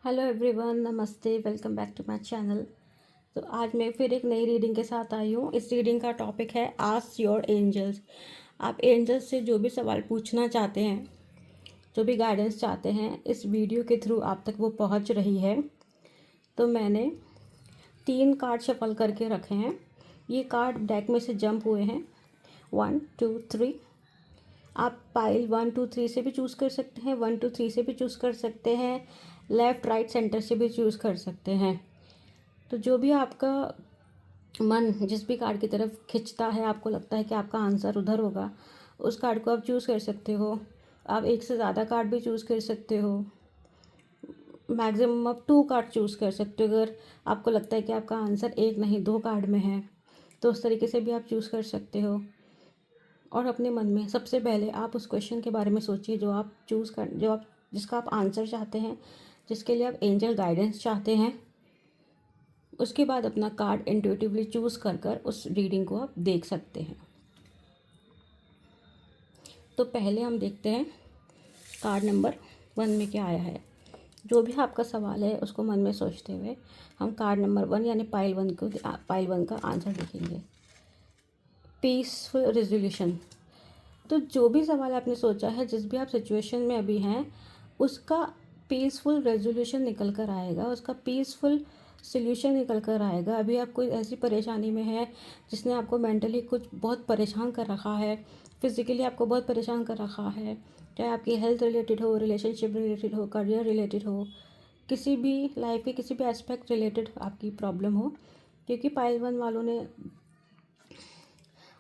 Hello everyone, नमस्ते, welcome back to my channel. तो आज मैं फिर एक नई रीडिंग के साथ आई हूँ। इस रीडिंग का टॉपिक है आस्क योर एंजल्स। आप एंजल्स से जो भी सवाल पूछना चाहते हैं, जो भी गाइडेंस चाहते हैं, इस वीडियो के थ्रू आप तक वो पहुँच रही है। तो मैंने 3 कार्ड शफल करके रखे हैं। ये कार्ड डेक में से जंप हुए हैं 1 2 3। आप पाइल 1 2 3 से भी चूज़ कर सकते हैं, 1 2 3 से भी चूज़ कर सकते हैं, लेफ़्ट राइट सेंटर से भी चूज़ कर सकते हैं। तो जो भी आपका मन जिस भी कार्ड की तरफ खिंचता है, आपको लगता है कि आपका आंसर उधर होगा, उस कार्ड को आप चूज़ कर सकते हो। आप एक से ज़्यादा कार्ड भी चूज़ कर सकते हो। मैक्सिमम आप 2 कार्ड चूज़ कर सकते हो। अगर आपको लगता है कि आपका आंसर एक नहीं 2 कार्ड में है, तो उस तरीके से भी आप चूज़ कर सकते हो। और अपने मन में सबसे पहले आप उस क्वेश्चन के बारे में सोचिए जो आप जिसका आप आंसर चाहते हैं, जिसके लिए आप एंजल गाइडेंस चाहते हैं। उसके बाद अपना कार्ड इंट्यूटिवली चूज़ कर कर उस रीडिंग को आप देख सकते हैं। तो पहले हम देखते हैं कार्ड नंबर 1 में क्या आया है। जो भी आपका सवाल है उसको मन में सोचते हुए हम कार्ड नंबर 1 यानी पाइल 1 का आंसर देखेंगे। Peaceful resolution. तो जो भी सवाल आपने सोचा है, जिस भी आप सिचुएशन में अभी हैं, उसका पीसफुल रेजोल्यूशन निकल कर आएगा, उसका पीसफुल सल्यूशन निकल कर आएगा। अभी आप कोई ऐसी परेशानी में है जिसने आपको मेंटली कुछ बहुत परेशान कर रखा है, फिज़िकली आपको बहुत परेशान कर रखा है, चाहे आपकी हेल्थ रिलेटेड हो, रिलेशनशिप रिलेटेड हो, करियर रिलेटेड हो, किसी भी लाइफ के किसी भी एस्पेक्ट रिलेटेड आपकी प्रॉब्लम हो। क्योंकि पाइल 1 वालों ने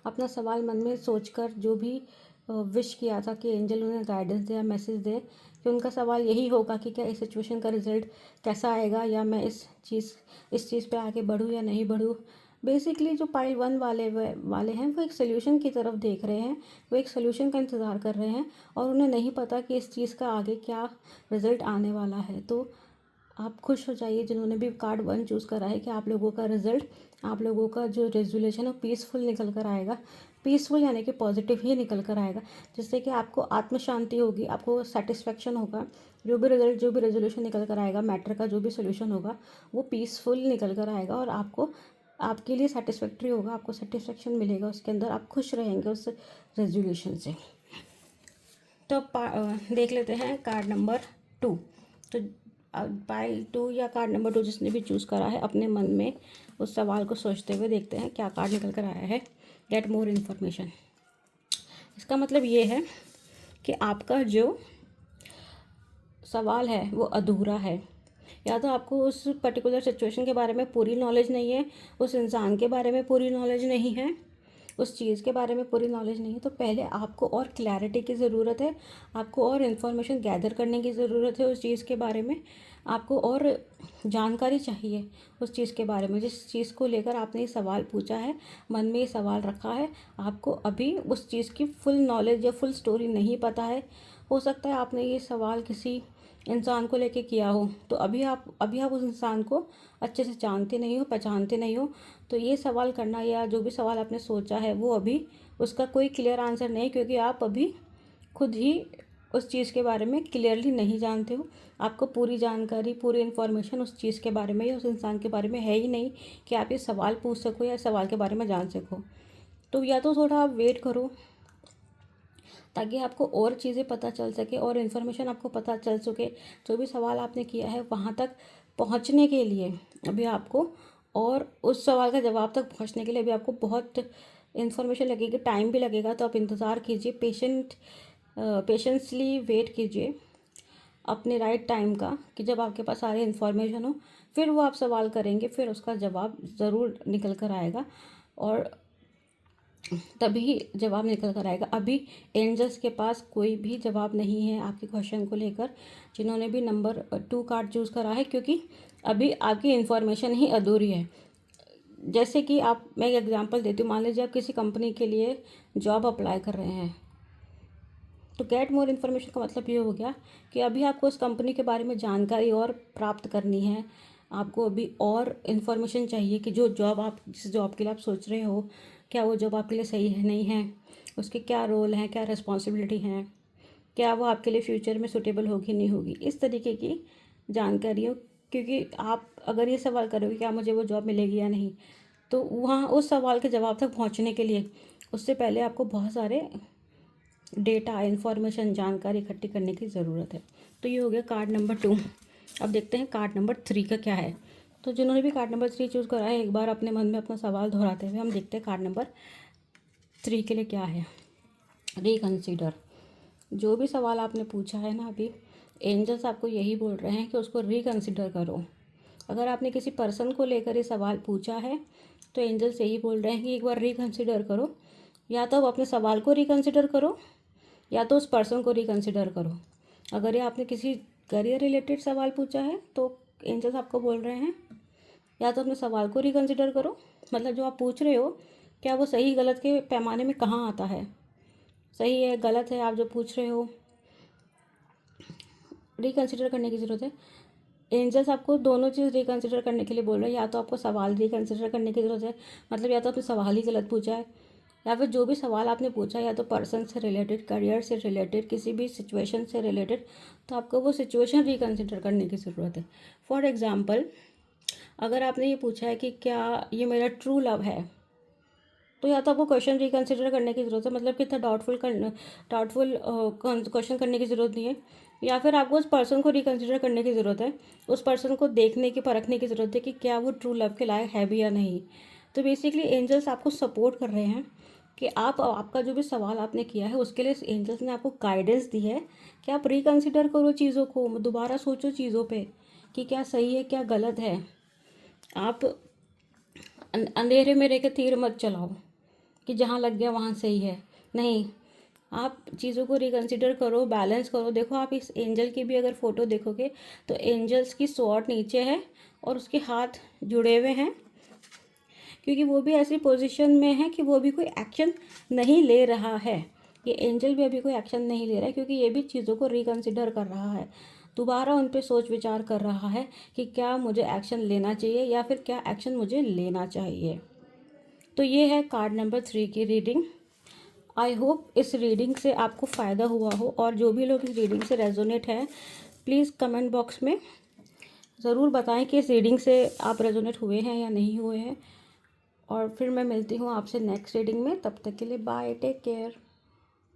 अपना सवाल मन में सोचकर जो भी विश किया था कि एंजल उन्हें गाइडेंस दे या मैसेज दे, कि उनका सवाल यही होगा कि क्या इस सिचुएशन का रिजल्ट कैसा आएगा, या मैं इस चीज़ पे आगे बढ़ूँ या नहीं बढ़ूँ। बेसिकली जो पाइल 1 वाले हैं वो एक सोल्यूशन की तरफ देख रहे हैं, वो एक सोल्यूशन का इंतज़ार कर रहे हैं, और उन्हें नहीं पता कि इस चीज़ का आगे क्या रिज़ल्ट आने वाला है। तो आप खुश हो जाइए जिन्होंने भी कार्ड 1 चूज़ करा है कि आप लोगों का रिज़ल्ट, आप लोगों का जो रेजोल्यूशन है पीसफुल निकल कर आएगा। पीसफुल यानी कि पॉजिटिव ही निकल कर आएगा, जिससे कि आपको आत्म शांति होगी, आपको सेटिस्फेक्शन होगा। जो भी रिजल्ट, जो भी रेजोल्यूशन निकल कर आएगा, मैटर का जो भी सोल्यूशन होगा, वो पीसफुल निकल कर आएगा और आपको आपके लिए सेटिस्फैक्ट्री होगा, आपको सेटिस्फेक्शन मिलेगा उसके अंदर, आप खुश रहेंगे उस रेजोल्यूशन से। तो देख लेते हैं कार्ड नंबर 2। तो पाइल 2 या कार्ड नंबर 2 जिसने भी चूज़ करा है, अपने मन में उस सवाल को सोचते हुए देखते हैं क्या कार्ड निकल कर आया है। Get more information. इसका मतलब ये है कि आपका जो सवाल है वो अधूरा है, या तो आपको उस पर्टिकुलर सिचुएशन के बारे में पूरी नॉलेज नहीं है, उस इंसान के बारे में पूरी नॉलेज नहीं है, उस चीज़ के बारे में पूरी नॉलेज नहीं है। तो पहले आपको और क्लैरिटी की ज़रूरत है, आपको और इन्फॉर्मेशन गैदर करने की ज़रूरत है उस चीज़ के बारे में। आपको और जानकारी चाहिए उस चीज़ के बारे में, जिस चीज़ को लेकर आपने ये सवाल पूछा है, मन में ये सवाल रखा है। आपको अभी उस चीज़ की फुल नॉलेज या फुल स्टोरी नहीं पता है। हो सकता है आपने ये सवाल किसी इंसान को लेके किया हो, तो अभी आप उस इंसान को अच्छे से जानते नहीं हो, पहचानते नहीं हो। तो ये सवाल करना या जो भी सवाल आपने सोचा है वो अभी उसका कोई क्लियर आंसर नहीं, क्योंकि आप अभी खुद ही उस चीज़ के बारे में क्लियरली नहीं जानते हो। आपको पूरी जानकारी, पूरी इन्फॉर्मेशन उस चीज़ के बारे में या उस इंसान के बारे में है ही नहीं कि आप ये सवाल पूछ सको या सवाल के बारे में जान सको। तो या तो थोड़ा आप वेट करो ताकि आपको और चीज़ें पता चल सके और इन्फॉर्मेशन आपको पता चल सके। जो भी सवाल आपने किया है वहाँ तक पहुँचने के लिए अभी आपको, और उस सवाल का जवाब तक पहुँचने के लिए अभी आपको बहुत इन्फॉर्मेशन लगेगी, टाइम भी लगेगा। तो आप इंतज़ार कीजिए, पेशेंसली वेट कीजिए अपने राइट टाइम का, कि जब आपके पास सारी इन्फॉर्मेशन हो फिर वो आप सवाल करेंगे, फिर उसका जवाब ज़रूर निकल कर आएगा, और तभी जवाब निकल कर आएगा। अभी एंजल्स के पास कोई भी जवाब नहीं है आपके क्वेश्चन को लेकर, जिन्होंने भी नंबर 2 कार्ड चूज़ करा है, क्योंकि अभी आपकी इन्फॉर्मेशन ही अधूरी है। जैसे कि मैं एक एग्जांपल देती हूँ। मान लीजिए आप किसी कंपनी के लिए जॉब अप्लाई कर रहे हैं, तो गेट मोर इन्फॉर्मेशन का मतलब ये हो गया कि अभी आपको उस कंपनी के बारे में जानकारी और प्राप्त करनी है। आपको अभी और इन्फॉर्मेशन चाहिए कि जिस जॉब के लिए आप सोच रहे हो, क्या वो जॉब आपके लिए सही है नहीं है, उसके क्या रोल हैं, क्या रिस्पॉन्सिबिलिटी हैं, क्या वो आपके लिए फ्यूचर में सूटेबल होगी नहीं होगी। इस तरीके की जानकारी हो, क्योंकि आप अगर ये सवाल करोगे क्या मुझे वो जॉब मिलेगी या नहीं, तो वहाँ उस सवाल के जवाब तक पहुँचने के लिए उससे पहले आपको बहुत सारे डेटा, इन्फॉर्मेशन, जानकारी इकट्ठी करने की ज़रूरत है। तो ये हो गया कार्ड नंबर 2। अब देखते हैं कार्ड नंबर 3 का क्या है। तो जिन्होंने भी कार्ड नंबर 3 चूज़ करा है, एक बार अपने मन में अपना सवाल दोहराते हुए हम देखते हैं कार्ड नंबर 3 के लिए क्या है। रिकंसीडर। जो भी सवाल आपने पूछा है ना अभी, एंजल्स आपको यही बोल रहे हैं कि उसको रिकंसिडर करो। अगर आपने किसी पर्सन को लेकर ये सवाल पूछा है तो एंजल्स यही बोल रहे हैं कि एक बार रिकंसिडर करो। या तो आप अपने सवाल को रिकंसिडर करो या तो उस पर्सन को रिकंसिडर करो। अगर ये आपने किसी करियर रिलेटेड सवाल पूछा है तो एंजल्स आपको बोल रहे हैं या तो अपने सवाल को रिकंसिडर करो, मतलब जो आप पूछ रहे हो क्या वो सही गलत के पैमाने में कहाँ आता है, सही है गलत है, आप जो पूछ रहे हो रिकंसिडर करने की ज़रूरत है। एंजल्स आपको दोनों चीज़ रिकंसिडर करने के लिए बोल रहे हैं। या तो आपको सवाल रिकंसिडर करने की ज़रूरत है, मतलब या तो आपने सवाल ही गलत पूछा है, या फिर जो भी सवाल आपने पूछा है या तो पर्सन से रिलेटेड, करियर से रिलेटेड, किसी भी सिचुएशन से रिलेटेड, तो आपको वो सिचुएशन रिकंसिडर करने की ज़रूरत है। फॉर एग्ज़ाम्पल, अगर आपने ये पूछा है कि क्या ये मेरा ट्रू लव है, तो या तो आपको क्वेश्चन रिकंसिडर करने की ज़रूरत है, मतलब कि इतना डाउटफुल क्वेश्चन करने की ज़रूरत नहीं है। या फिर आपको उस पर्सन को रिकंसिडर करने की ज़रूरत है, उस पर्सन को देखने की, परखने की ज़रूरत है कि क्या वो ट्रू लव के लायक है भी या नहीं। तो बेसिकली एंजल्स आपको सपोर्ट कर रहे हैं कि आपका जो भी सवाल आपने किया है उसके लिए एंजल्स ने आपको गाइडेंस दी है कि आप रिकंसिडर करो चीज़ों को, दोबारा सोचो चीज़ों पे कि क्या सही है क्या गलत है। आप अंधेरे में रह के तीर मत चलाओ कि जहाँ लग गया वहाँ सही है, नहीं, आप चीज़ों को रिकंसिडर करो, बैलेंस करो। देखो आप इस एंजल की भी अगर फ़ोटो देखोगे तो एंजल्स की स्वॉर्ड नीचे है और उसके हाथ जुड़े हुए हैं, क्योंकि वो भी ऐसी पोजीशन में है कि वो भी कोई एक्शन नहीं ले रहा है। ये एंजल भी अभी कोई एक्शन नहीं ले रहा है, क्योंकि ये भी चीज़ों को रिकंसिडर कर रहा है, दोबारा उन पे सोच विचार कर रहा है कि क्या मुझे एक्शन लेना चाहिए या फिर क्या एक्शन मुझे लेना चाहिए। तो ये है कार्ड नंबर 3 की रीडिंग। आई होप इस रीडिंग से आपको फ़ायदा हुआ हो, और जो भी लोग इस रीडिंग से रेजोनेट हैं प्लीज़ कमेंट बॉक्स में ज़रूर बताएं कि इस रीडिंग से आप रेजोनेट हुए हैं या नहीं हुए हैं। और फिर मैं मिलती हूँ आपसे नेक्स्ट रीडिंग में, तब तक के लिए बाय, टेक केयर।